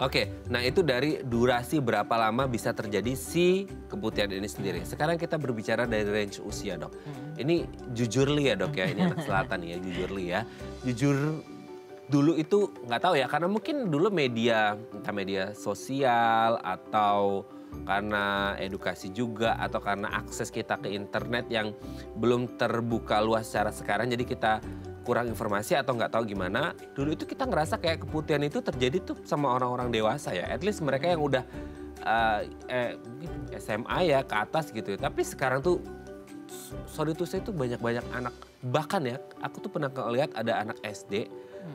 Oke, nah itu dari durasi berapa lama bisa terjadi si keputihan ini sendiri. Sekarang kita berbicara dari range usia dok. Ini jujurly ya dok ya, ini anak selatan ya, jujurly ya. Jujur dulu itu nggak tahu ya, karena mungkin dulu media, entah media sosial atau karena edukasi juga atau karena akses kita ke internet yang belum terbuka luas secara sekarang. Jadi kita kurang informasi atau nggak tahu gimana. Dulu itu kita ngerasa kayak keputihan itu terjadi tuh sama orang-orang dewasa ya. At least mereka yang udah SMA ya ke atas gitu ya. Tapi sekarang tuh sorry tuh saya tuh banyak-banyak anak. Bahkan ya aku tuh pernah lihat ada anak SD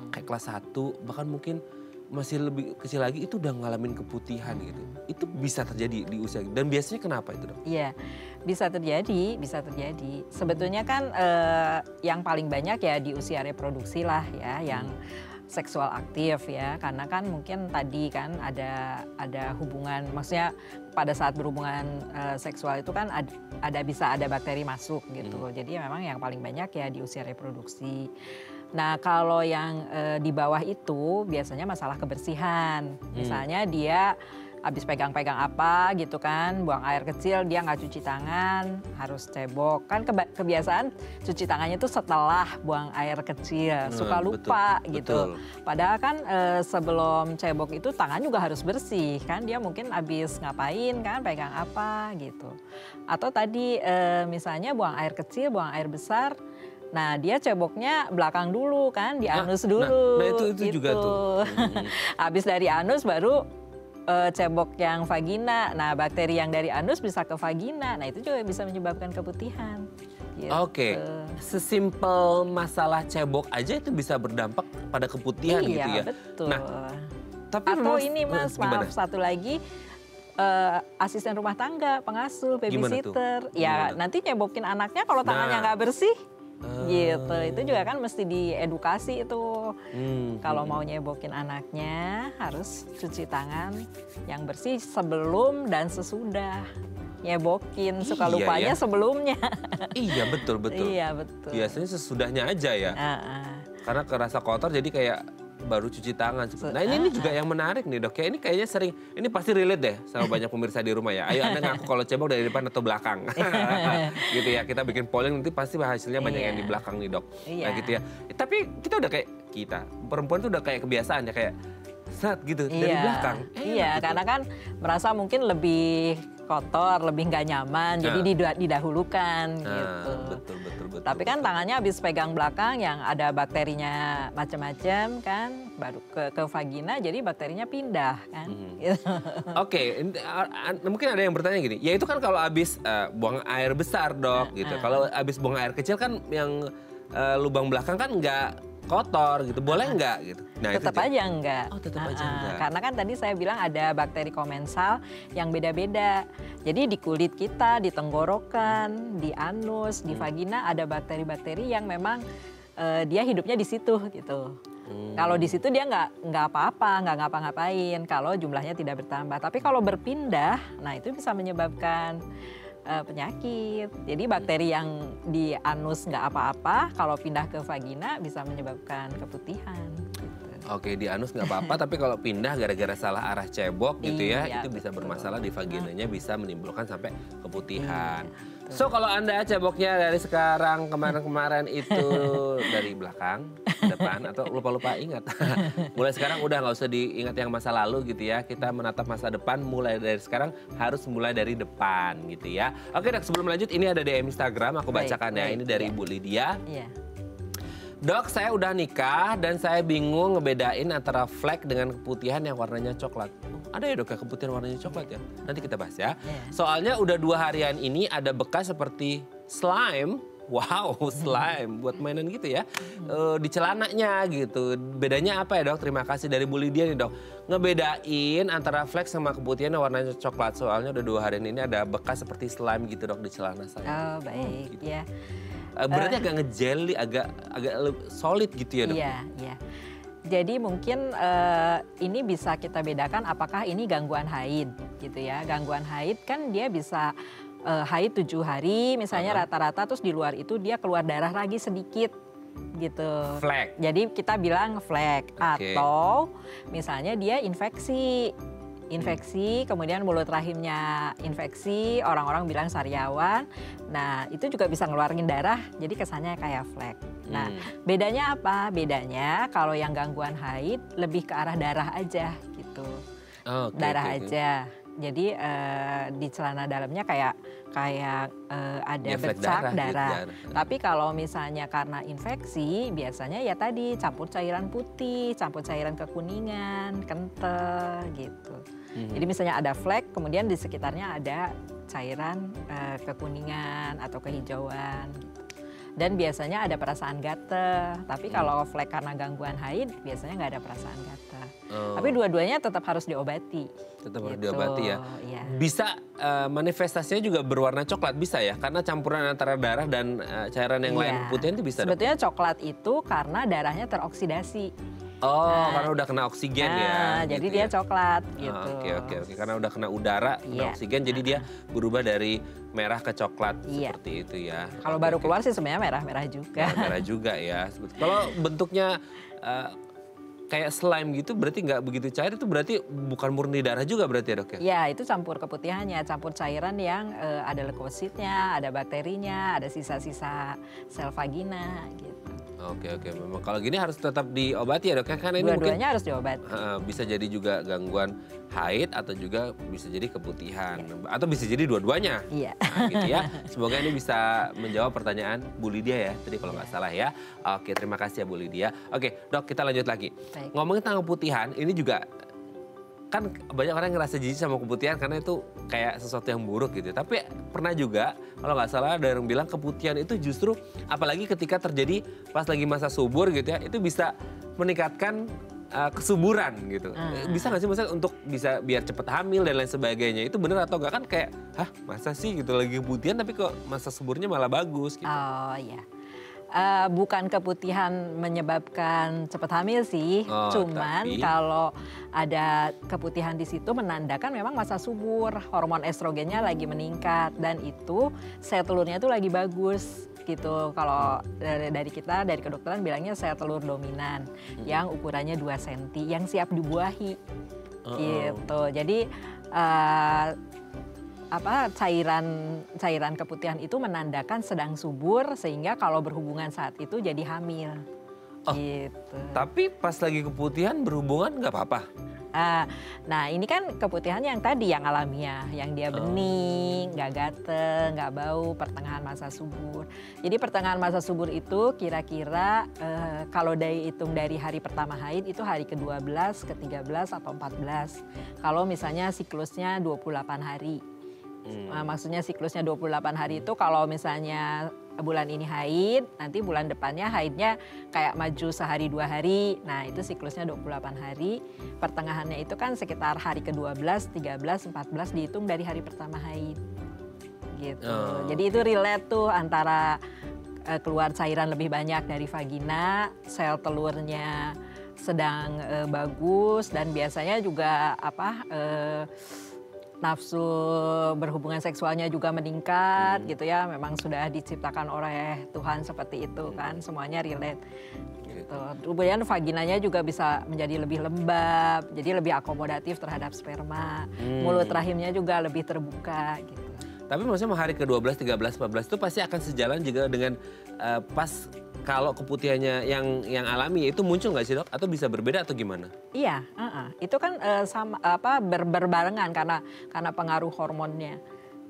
kayak kelas 1 bahkan mungkin masih lebih kecil lagi itu udah ngalamin keputihan gitu. Itu bisa terjadi di usia dan biasanya kenapa itu dok? Iya bisa terjadi, bisa terjadi. Sebetulnya kan yang paling banyak ya di usia reproduksi lah ya yang seksual aktif ya. Karena kan mungkin tadi kan ada hubungan, maksudnya pada saat berhubungan seksual itu kan bisa ada bakteri masuk gitu. Jadi memang yang paling banyak ya di usia reproduksi. Nah kalau yang di bawah itu biasanya masalah kebersihan. Misalnya dia habis pegang-pegang apa gitu kan, buang air kecil dia nggak cuci tangan, harus cebok. Kan kebiasaan cuci tangannya itu setelah buang air kecil, suka lupa gitu. Padahal kan sebelum cebok itu tangan juga harus bersih kan, dia mungkin habis ngapain kan, pegang apa gitu. Atau tadi misalnya buang air kecil, buang air besar, nah dia ceboknya belakang dulu kan, di anus dulu. Nah itu gitu. Juga tuh. Habis dari anus baru cebok yang vagina. Nah bakteri yang dari anus bisa ke vagina. Nah itu juga bisa menyebabkan keputihan. Gitu. Oke, sesimpel masalah cebok aja itu bisa berdampak pada keputihan gitu ya. Iya betul. Nah, tapi atau ini mas, maaf satu lagi. Asisten rumah tangga, pengasuh, babysitter. Ya nanti nyebokin anaknya kalau tangannya nggak bersih. gitu. Itu juga kan mesti diedukasi itu. Kalau mau nyebokin anaknya harus cuci tangan yang bersih sebelum dan sesudah nyebokin. Suka lupanya sebelumnya. Iya betul. Iya betul. Biasanya sesudahnya aja ya. Karena kerasa kotor jadi kayak baru cuci tangan. Nah ini juga yang menarik nih dok ya. Ini kayaknya sering, ini pasti relate deh sama banyak pemirsa di rumah ya. Ayo Anda ngaku kalau cebok dari depan atau belakang. Gitu ya, kita bikin polling nanti pasti hasilnya banyak yang di belakang nih dok. Nah gitu ya. Tapi kita udah kayak, perempuan tuh udah kayak kebiasaan ya kayak set gitu dari belakang. Iya gitu. Karena kan merasa mungkin lebih kotor, lebih nggak nyaman, jadi didahulukan gitu. Betul. Tapi kan tangannya habis pegang belakang yang ada bakterinya macam-macam kan, baru ke vagina jadi bakterinya pindah kan. Gitu. Oke, mungkin ada yang bertanya gini, ya itu kan kalau habis buang air besar dok gitu. Kalau habis buang air kecil kan yang lubang belakang kan nggak kotor gitu, boleh nggak gitu? Nah, tetap aja enggak. Oh, tetap aja enggak. Karena kan tadi saya bilang ada bakteri komensal yang beda-beda. Jadi di kulit kita, di tenggorokan, di anus, di vagina ada bakteri-bakteri yang memang dia hidupnya di situ gitu. Kalau di situ dia nggak apa-apa, nggak ngapa-ngapain kalau jumlahnya tidak bertambah. Tapi kalau berpindah, nah itu bisa menyebabkan penyakit. Jadi bakteri yang di anus nggak apa-apa, kalau pindah ke vagina bisa menyebabkan keputihan. Gitu. Oke, di anus nggak apa-apa, tapi kalau pindah gara-gara salah arah cebok gitu ya, itu bisa bermasalah di vaginanya, bisa menimbulkan sampai keputihan. So kalau Anda ceboknya dari sekarang, kemarin-kemarin itu dari belakang, depan, atau lupa-lupa ingat. Mulai sekarang udah nggak usah diingat yang masa lalu gitu ya. Kita menatap masa depan mulai dari sekarang harus mulai dari depan gitu ya. Oke dok, sebelum lanjut ini ada DM Instagram, aku bacakan ya. Ini dari Ibu Lydia. Dok, saya udah nikah dan saya bingung ngebedain antara flek dengan keputihan yang warnanya coklat. Ada ya dok ya keputihan warnanya coklat ya? Nanti kita bahas ya. Soalnya udah 2 harian ini ada bekas seperti slime. Wow, slime buat mainan gitu ya. Di celananya gitu. Bedanya apa ya dok? Terima kasih dari Bu Lydia nih dok. Ngebedain antara flek sama keputihan yang warnanya coklat. Soalnya udah 2 harian ini ada bekas seperti slime gitu dok di celana saya. Oh baik, gitu. Ya. Berarti agak ngejeli, agak solid gitu ya dok? Iya. Jadi mungkin ini bisa kita bedakan apakah ini gangguan haid gitu ya. Gangguan haid kan dia bisa haid 7 hari misalnya rata-rata, terus di luar itu dia keluar darah lagi sedikit gitu. Flek. Jadi kita bilang flek. Atau misalnya dia infeksi, kemudian mulut rahimnya infeksi, orang-orang bilang sariawan. Nah itu juga bisa ngeluarin darah, jadi kesannya kayak flek. Nah bedanya apa? Bedanya kalau yang gangguan haid lebih ke arah darah aja gitu. Darah aja. Jadi di celana dalamnya kayak ada bercak darah. Tapi kalau misalnya karena infeksi, biasanya ya tadi campur cairan putih, campur cairan kekuningan, kental gitu. Jadi misalnya ada flek, kemudian di sekitarnya ada cairan kekuningan atau kehijauan gitu. Dan biasanya ada perasaan gatal. Tapi kalau flek karena gangguan haid, biasanya nggak ada perasaan gatal. Tapi dua-duanya tetap harus diobati. Tetap harus diobati ya. Bisa manifestasinya juga berwarna coklat, bisa ya? Karena campuran antara darah dan cairan yang lain putih itu bisa. Sebetulnya coklat itu karena darahnya teroksidasi. Karena udah kena oksigen ya. Jadi gitu dia ya? coklat gitu. Oke. Karena udah kena udara, kena oksigen, jadi dia berubah dari merah ke coklat seperti itu ya. Kalau baru keluar sih sebenarnya merah-merah juga. Merah juga ya. Kalau bentuknya kayak slime gitu, berarti nggak begitu cair, itu berarti bukan murni darah juga berarti ya dok ya? Ya itu campur keputihannya, campur cairan yang ada leukositnya, ada bakterinya, ada sisa-sisa sel vagina gitu. Oke. Memang kalau gini harus tetap diobati ya dok ya? Karena ini mungkin harus diobati. Bisa jadi juga gangguan haid atau juga bisa jadi keputihan. Atau bisa jadi dua-duanya. Iya. Nah, gitu ya. Semoga ini bisa menjawab pertanyaan Bu Lydia ya. Tadi kalau nggak salah ya. Oke, terima kasih ya Bu Lydia. Oke dok, kita lanjut lagi. Baik. Ngomongin tentang keputihan, ini juga kan banyak orang ngerasa jijik sama keputihan karena itu kayak sesuatu yang buruk gitu. Tapi pernah juga kalau nggak salah ada yang bilang keputihan itu justru apalagi ketika terjadi pas lagi masa subur gitu ya, itu bisa meningkatkan kesuburan gitu. Bisa nggak sih maksudnya untuk bisa biar cepet hamil dan lain sebagainya, itu bener atau nggak? Kan kayak masa sih gitu lagi keputihan tapi kok masa suburnya malah bagus gitu. Oh iya. Bukan keputihan menyebabkan cepat hamil sih, cuman tapi kalau ada keputihan di situ menandakan memang masa subur, hormon estrogennya lagi meningkat dan itu sel telurnya itu lagi bagus gitu. Kalau dari kita dari kedokteran bilangnya sel telur dominan yang ukurannya 2 cm yang siap dibuahi gitu. Jadi cairan keputihan itu menandakan sedang subur sehingga kalau berhubungan saat itu jadi hamil. Gitu. Tapi pas lagi keputihan berhubungan nggak apa-apa? Nah ini kan keputihan yang tadi yang alamiah, yang dia bening, nggak gatel, nggak bau, pertengahan masa subur. Jadi pertengahan masa subur itu kira-kira kalau hitung dari hari pertama haid itu hari ke-12, ke-13 atau 14. Kalau misalnya siklusnya 28 hari. Maksudnya siklusnya 28 hari itu kalau misalnya bulan ini haid, nanti bulan depannya haidnya kayak maju sehari 2 hari. Nah itu siklusnya 28 hari, pertengahannya itu kan sekitar hari ke-12, 13, 14 dihitung dari hari pertama haid. Gitu. Jadi itu relate tuh antara keluar cairan lebih banyak dari vagina, sel telurnya sedang bagus dan biasanya juga nafsu berhubungan seksualnya juga meningkat gitu ya. Memang sudah diciptakan oleh Tuhan seperti itu kan, semuanya relate. Gitu. Kemudian vaginanya juga bisa menjadi lebih lembab, jadi lebih akomodatif terhadap sperma. Mulut rahimnya juga lebih terbuka gitu. Tapi maksudnya hari ke-12, 13, 14 itu pasti akan sejalan juga dengan pas kalau keputihannya yang alami itu muncul nggak sih dok? Atau bisa berbeda atau gimana? Iya, itu kan berbarengan karena pengaruh hormonnya.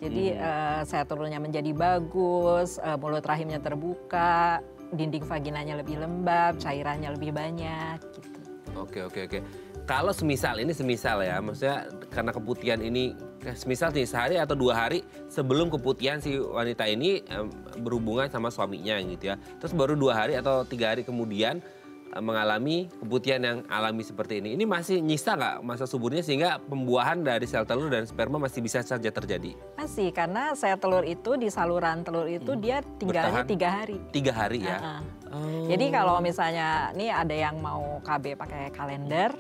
Jadi sel telurnya menjadi bagus, mulut rahimnya terbuka, dinding vaginanya lebih lembab, cairannya lebih banyak gitu. Oke. Kalau semisal ya, maksudnya karena keputihan ini, semisal nih sehari atau 2 hari sebelum keputihan si wanita ini berhubungan sama suaminya gitu ya. Terus baru 2 hari atau 3 hari kemudian mengalami keputihan yang alami seperti ini. Ini masih nyisa nggak masa suburnya sehingga pembuahan dari sel telur dan sperma masih bisa saja terjadi? Masih, karena sel telur itu di saluran telur itu dia tinggalnya 3 hari. 3 hari ya? Jadi kalau misalnya nih ada yang mau KB pakai kalender,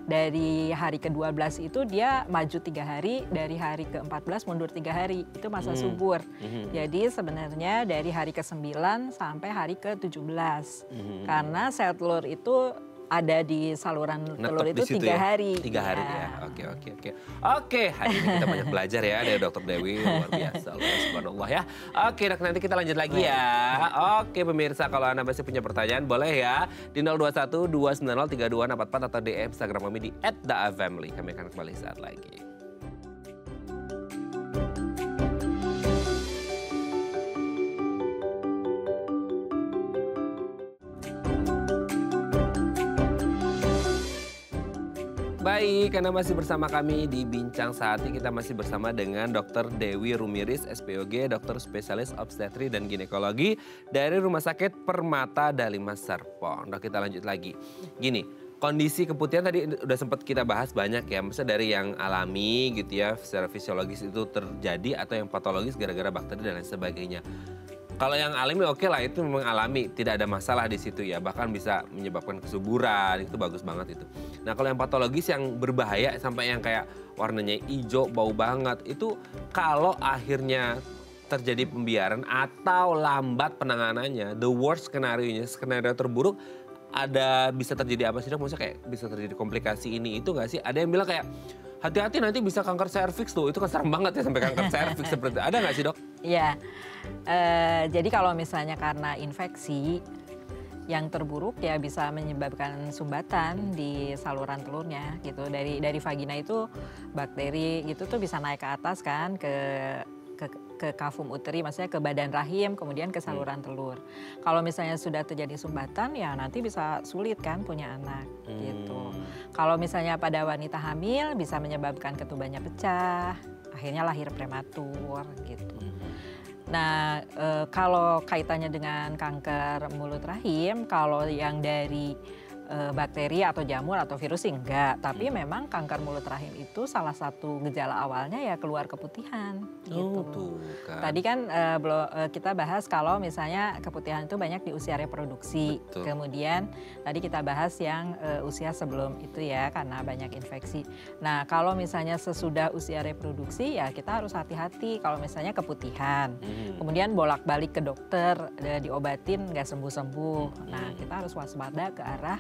dari hari ke-12 itu dia maju 3 hari, dari hari ke-14 mundur 3 hari, itu masa subur. Jadi sebenarnya dari hari ke-9 sampai hari ke-17. Karena sel telur itu ada di saluran telur itu 3 hari. 3 hari ya. Oke, hari ini kita banyak belajar ya dari Dr. Dewi, luar biasa, subhanallah ya. Oke dok, nanti kita lanjut lagi ya. Oke pemirsa, kalau Anda masih punya pertanyaan boleh ya di 021 290 3244 atau DM Instagram kami di @daafamily. Kami akan kembali saat lagi. Baik, Anda masih bersama kami di Bincang Saat ini. Kita masih bersama dengan Dr. Dewi Rumiris, SPOG, dokter spesialis obstetri dan ginekologi dari Rumah Sakit Permata Dalima Serpong. Dok, kita lanjut lagi. Gini, kondisi keputihan tadi udah sempat kita bahas banyak ya. Misalnya dari yang alami gitu ya, secara fisiologis itu terjadi atau yang patologis gara-gara bakteri dan lain sebagainya. Kalau yang alami oke lah, itu memang alami, tidak ada masalah di situ ya. Bahkan bisa menyebabkan kesuburan, itu bagus banget itu. Nah kalau yang patologis yang berbahaya sampai yang kayak warnanya hijau, bau banget, itu kalau akhirnya terjadi pembiaran atau lambat penanganannya, the worst skenario-nya, skenario terburuk, ada bisa terjadi apa sih dok? Maksudnya kayak bisa terjadi komplikasi ini itu nggak sih? Ada yang bilang kayak hati-hati nanti bisa kanker serviks tuh, itu kan serem banget ya sampai kanker serviks seperti itu. Ada nggak sih dok? Iya, jadi kalau misalnya karena infeksi yang terburuk ya bisa menyebabkan sumbatan di saluran telurnya gitu. Dari vagina itu bakteri gitu tuh bisa naik ke atas kan ke kavum uteri, maksudnya ke badan rahim, kemudian ke saluran telur. Kalau misalnya sudah terjadi sumbatan ya nanti bisa sulit kan punya anak gitu. Kalau misalnya pada wanita hamil bisa menyebabkan ketubannya pecah, akhirnya lahir prematur gitu. Nah, kalau kaitannya dengan kanker mulut rahim, kalau yang dari bakteri atau jamur atau virus sih enggak. Tapi memang kanker mulut rahim itu salah satu gejala awalnya ya keluar keputihan. Gitu. Tuh kan. Tadi kan kita bahas kalau misalnya keputihan itu banyak di usia reproduksi. Betul. Kemudian tadi kita bahas yang usia sebelum itu ya karena banyak infeksi. Nah kalau misalnya sesudah usia reproduksi ya kita harus hati-hati kalau misalnya keputihan. Kemudian bolak-balik ke dokter, diobatin nggak sembuh-sembuh. Nah kita harus waspada ke arah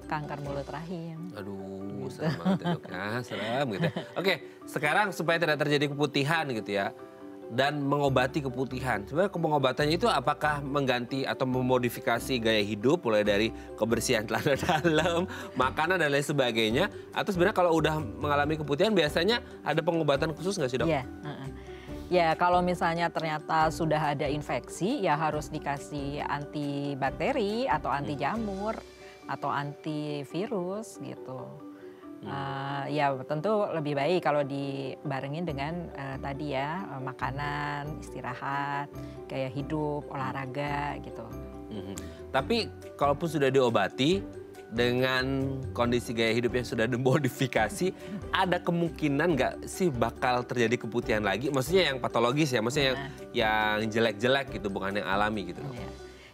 kanker mulut rahim. Aduh, serem banget ya dok ya, serem gitu ya. Oke, sekarang supaya tidak terjadi keputihan gitu ya, dan mengobati keputihan. Sebenarnya pengobatannya itu apakah mengganti atau memodifikasi gaya hidup, mulai dari kebersihan celana dalam, makanan dan lain sebagainya, atau sebenarnya kalau udah mengalami keputihan biasanya ada pengobatan khusus nggak sih dok? Iya. Ya kalau misalnya ternyata sudah ada infeksi ya harus dikasih antibakteri atau anti jamur atau antivirus gitu. Ya tentu lebih baik kalau dibarengin dengan tadi ya makanan, istirahat, gaya hidup, olahraga gitu. Tapi kalaupun sudah diobati dengan kondisi gaya hidup yang sudah dimodifikasi, ada kemungkinan nggak sih bakal terjadi keputihan lagi? Maksudnya yang patologis ya, maksudnya yang jelek-jelek gitu, bukan yang alami gitu.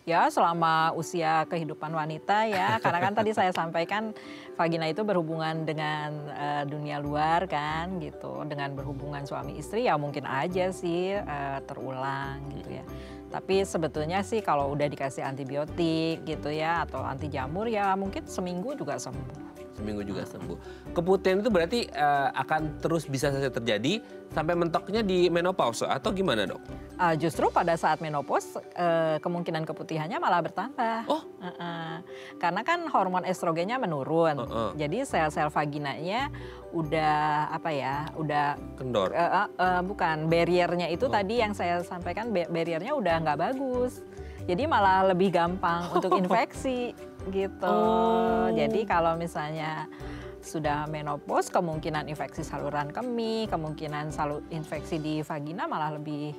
Ya selama usia kehidupan wanita ya, karena kan tadi saya sampaikan vagina itu berhubungan dengan dunia luar kan gitu, dengan berhubungan suami istri ya mungkin aja sih terulang gitu ya. Tapi sebetulnya sih kalau udah dikasih antibiotik gitu ya atau anti jamur ya mungkin seminggu juga sembuh. Seminggu juga sembuh. Keputihan itu berarti akan terus bisa saja terjadi sampai mentoknya di menopause atau gimana dok? Justru pada saat menopause kemungkinan keputihannya malah bertambah. Oh. Karena kan hormon estrogennya menurun. Jadi sel-sel vaginanya udah udah kendor. Bukan barriernya itu tadi yang saya sampaikan barriernya udah nggak bagus. Jadi malah lebih gampang untuk infeksi gitu. Jadi kalau misalnya sudah menopause, kemungkinan infeksi saluran kemih, kemungkinan infeksi di vagina malah lebih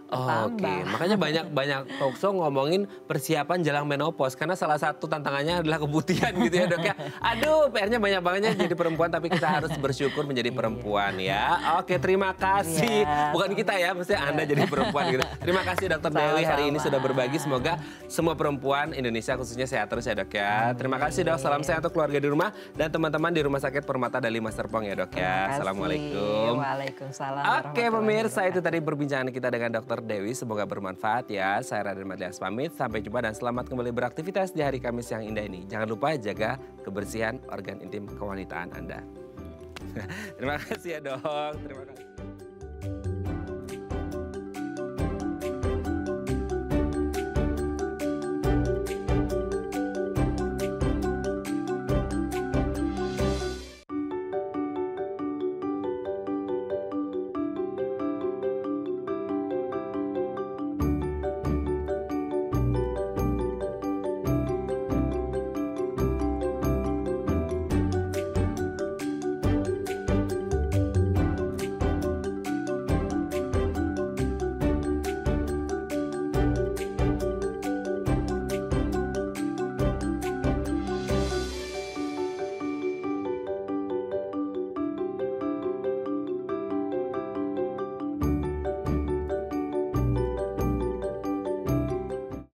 bertambah. Oke, makanya banyak talkshow ngomongin persiapan jelang menopause karena salah satu tantangannya adalah keputihan gitu ya dok ya. Aduh, PR-nya banyak banget ya jadi perempuan, tapi kita harus bersyukur menjadi perempuan ya. Oke, terima kasih. Bukan kita ya, mesti Anda jadi perempuan gitu. Terima kasih Dokter Dewi hari ini sudah berbagi. Semoga semua perempuan Indonesia khususnya sehat terus ya dok ya. Terima kasih dok. Salam sehat untuk keluarga di rumah dan teman-teman di Rumah Sakit Permata Dali Mas Serpong ya dok ya. Assalamualaikum. Waalaikumsalam. Oke pemirsa, itu tadi perbincangan kita dengan Dokter Dewi, semoga bermanfaat ya. Saya Raden Madlias pamit, sampai jumpa dan selamat kembali beraktivitas di hari Kamis yang indah ini. Jangan lupa jaga kebersihan organ intim kewanitaan Anda. Terima kasih ya dok, terima kasih.